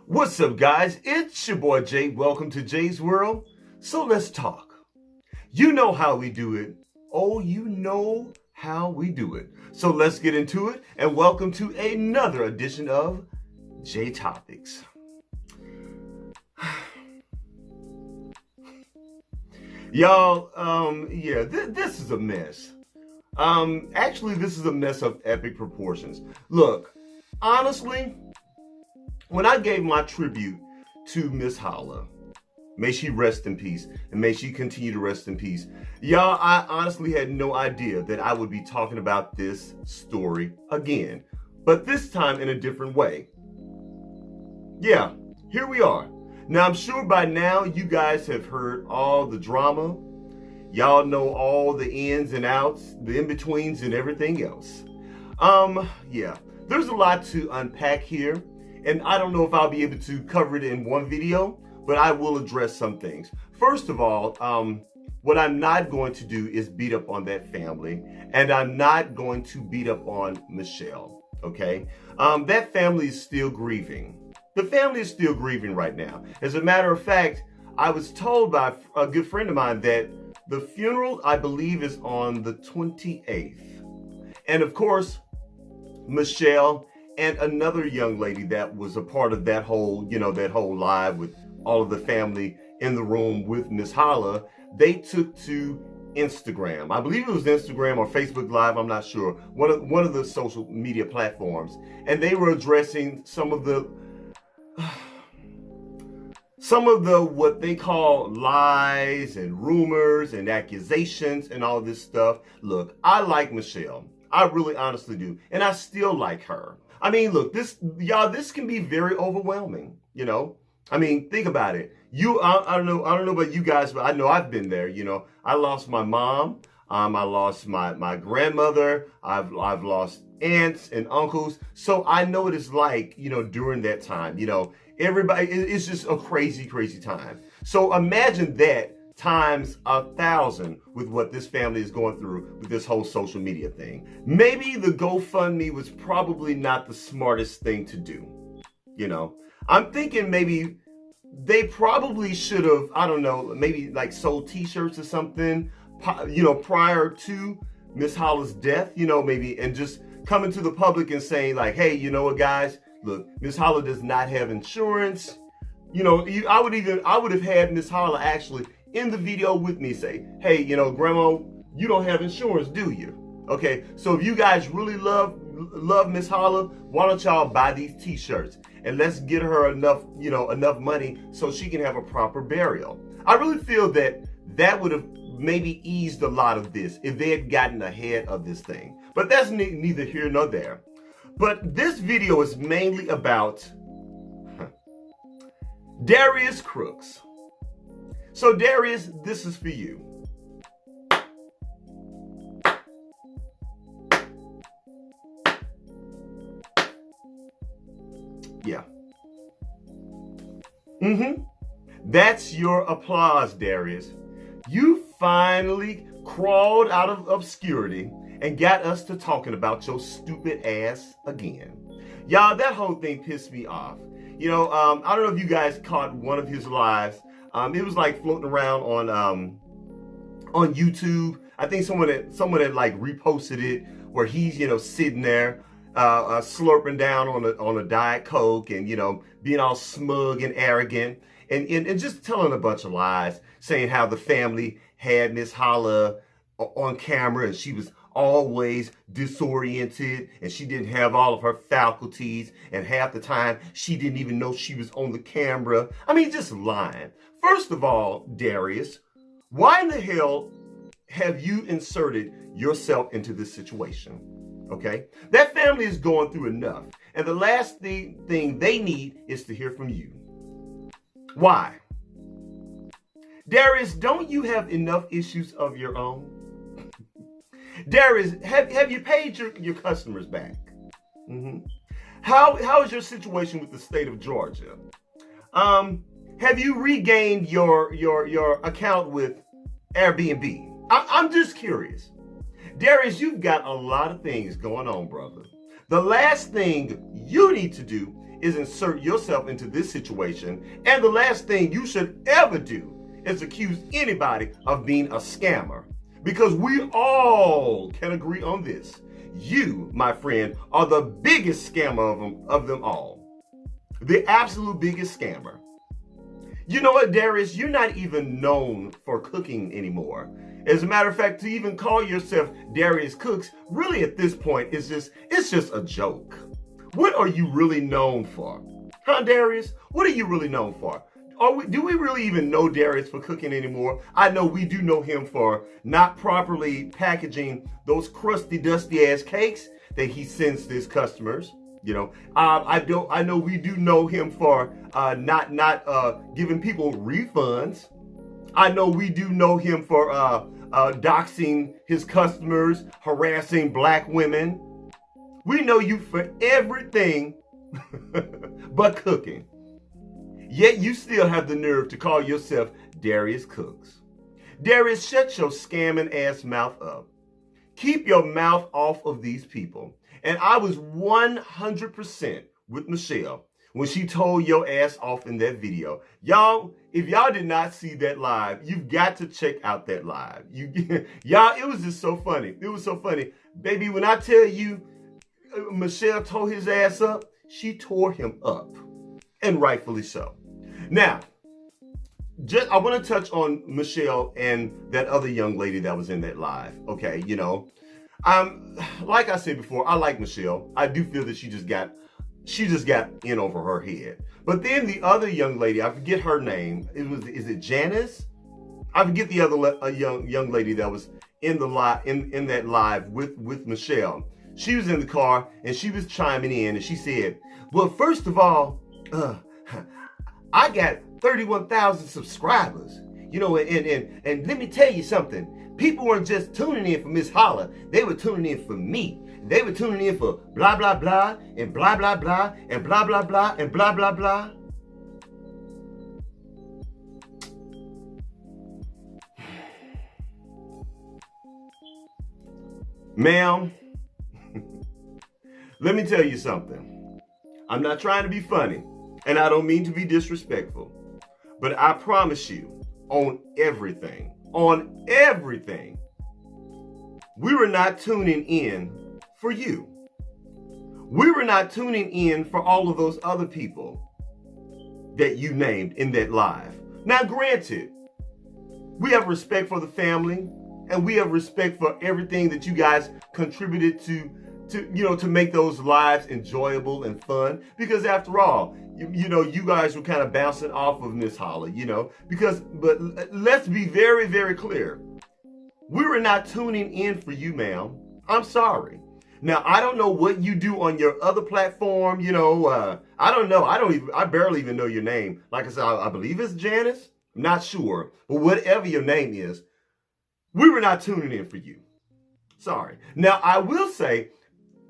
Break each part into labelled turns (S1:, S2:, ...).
S1: What's up, guys? It's your boy Jay. Welcome to Jay's World. So let's talk. You know how we do it. Oh, you know how we do it. So let's get into it, and welcome to another edition of J Topics. Y'all, this is a mess. Actually, this is a mess of epic proportions. Look, honestly, when I gave my tribute to msholla, may she rest in peace, and may she continue to rest in peace. Y'all, I honestly had no idea that I would be talking about this story again, but this time in a different way. Yeah, here we are. Now, I'm sure by now you guys have heard all the drama. Y'all know all the ins and outs, the in-betweens and everything else. There's a lot to unpack here. And I don't know if I'll be able to cover it in one video, but I will address some things. First of all, what I'm not going to do is beat up on that family, and I'm not going to beat up on Michelle, okay? That family is still grieving. The family is still grieving right now. As a matter of fact, I was told by a good friend of mine that the funeral, I believe, is on the 28th. And of course, Michelle and another young lady that was a part of that whole, that whole live with all of the family in the room with msholla, they took to Instagram. I believe it was Instagram or Facebook Live, I'm not sure. One of the social media platforms. And they were addressing some of the what they call lies and rumors and accusations and all this stuff. Look, I like Michelle. I really honestly do. And I still like her. I mean, look, this can be very overwhelming, I mean, think about it. I don't know about you guys, but I know I've been there, I lost my mom. I lost my grandmother. I've lost aunts and uncles. So I know what it's like, during that time, everybody, it's just a crazy, crazy time. So imagine that times 1,000 with what this family is going through with this whole social media thing. Maybe the GoFundMe was probably not the smartest thing to do. I'm thinking maybe they probably should have, I don't know, maybe like sold t-shirts or something, prior to msholla's death, maybe, and just coming to the public and saying like, hey, you know what, guys, look, msholla does not have insurance. I would have had msholla actually in the video with me say, hey, grandma, you don't have insurance, do you? Okay, so if you guys really love msholla, why don't y'all buy these t-shirts and let's get her enough money so she can have a proper burial. I really feel that would have maybe eased a lot of this if they had gotten ahead of this thing. But that's neither here nor there. But this video is mainly about Darius Crooks. So Darius, this is for you. Yeah. That's your applause, Darius. You finally crawled out of obscurity and got us to talking about your stupid ass again. Y'all, that whole thing pissed me off. I don't know if you guys caught one of his lives. It was like floating around on YouTube. I think someone had like reposted it where he's sitting there slurping down on a Diet Coke and being all smug and arrogant and just telling a bunch of lies, saying how the family had msholla on camera and she was always disoriented and she didn't have all of her faculties, and half the time she didn't even know she was on the camera. I mean, just lying. First of all, Darius, why in the hell have you inserted yourself into this situation? Okay? That family is going through enough. And the last thing they need is to hear from you. Why? Darius, don't you have enough issues of your own? Darius, have you paid your customers back? How is your situation with the state of Georgia? Have you regained your account with Airbnb? I'm just curious. Darius, you've got a lot of things going on, brother. The last thing you need to do is insert yourself into this situation. And the last thing you should ever do is accuse anybody of being a scammer. Because we all can agree on this. You, my friend, are the biggest scammer of them all. The absolute biggest scammer. You know what, Darius? You're not even known for cooking anymore. As a matter of fact, to even call yourself Darius Cooks, really at this point, it's just a joke. What are you really known for? Huh, Darius? What are you really known for? Do we really even know Darius for cooking anymore? I know we do know him for not properly packaging those crusty, dusty ass cakes that he sends to his customers. You know, I know we do know him for not giving people refunds. I know we do know him for doxing his customers, harassing black women. We know you for everything but cooking. Yet you still have the nerve to call yourself Darius Cooks. Darius, shut your scamming ass mouth up. Keep your mouth off of these people. And I was 100% with Michelle when she told your ass off in that video. Y'all, if y'all did not see that live, you've got to check out that live. Y'all, it was just so funny. It was so funny. Baby, when I tell you Michelle tore his ass up, she tore him up. And rightfully so. Now, I want to touch on Michelle and that other young lady that was in that live. Okay, you know, like I said before, I like Michelle. I do feel that she just got in over her head. But then the other young lady, I forget her name. Is it Janice? I forget the other young lady that was in the live in that live with Michelle. She was in the car and she was chiming in and she said, "Well, first of all, I got 31,000 subscribers, you know, and let me tell you something. People weren't just tuning in for msholla. They were tuning in for me. They were tuning in for blah, blah, blah, and blah, blah, blah, and blah, blah, blah, and blah, blah, blah." Ma'am, let me tell you something. I'm not trying to be funny. And I don't mean to be disrespectful, but I promise you, on everything, we were not tuning in for you. We were not tuning in for all of those other people that you named in that live. Now, granted, we have respect for the family and we have respect for everything that you guys contributed to make those lives enjoyable and fun. Because after all, you guys were kind of bouncing off of msholla, but let's be very, very clear. We were not tuning in for you, ma'am. I'm sorry. Now, I don't know what you do on your other platform, I don't know. I barely even know your name. Like I said, I believe it's Janice. I'm not sure. But whatever your name is, we were not tuning in for you. Sorry. Now, I will say,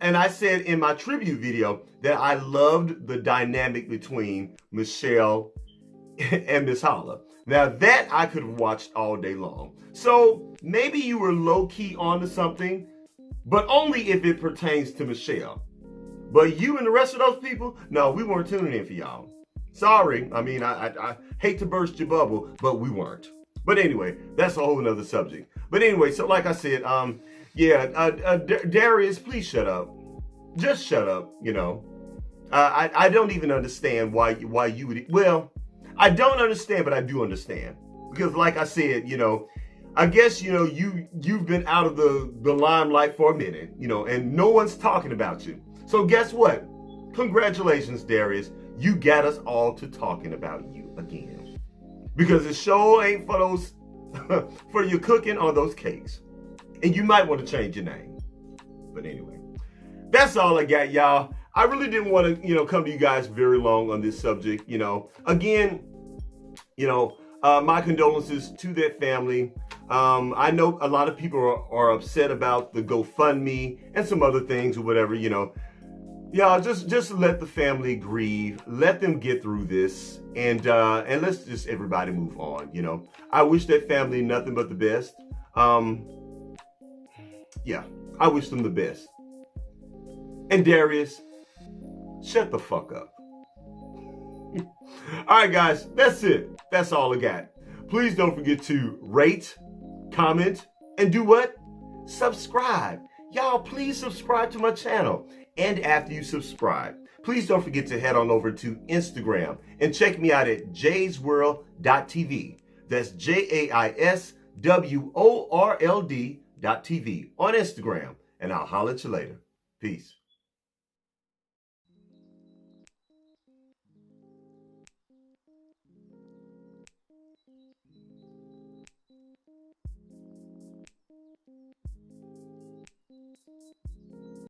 S1: and I said in my tribute video that I loved the dynamic between Michelle and msholla. Now that I could have watched all day long. So maybe you were low-key onto something, but only if it pertains to Michelle. But you and the rest of those people, no, we weren't tuning in for y'all. Sorry. I mean, I hate to burst your bubble, but we weren't. But anyway, that's a whole nother subject. But anyway, so like I said, Darius, please shut up. Just shut up, I don't even understand why you would, well, I don't understand, but I do understand. Because like I said, I guess, you've been out of the limelight for a minute, and no one's talking about you. So guess what? Congratulations, Darius. You got us all to talking about you again. Because the show ain't for those, for your cooking or those cakes. And you might want to change your name. But anyway, that's all I got, y'all. I really didn't want to, come to you guys very long on this subject. Again, my condolences to that family. I know a lot of people are upset about the GoFundMe and some other things or whatever, Y'all just let the family grieve. Let them get through this, and let's just everybody move on. I wish that family nothing but the best. Yeah, I wish them the best. And Darius, shut the fuck up. All right, guys, that's it. That's all I got. Please don't forget to rate, comment, and do what? Subscribe. Y'all, please subscribe to my channel. And after you subscribe, please don't forget to head on over to Instagram and check me out at jaysworld.tv. That's JAISWORLD.tv on Instagram. And I'll holler at you later. Peace.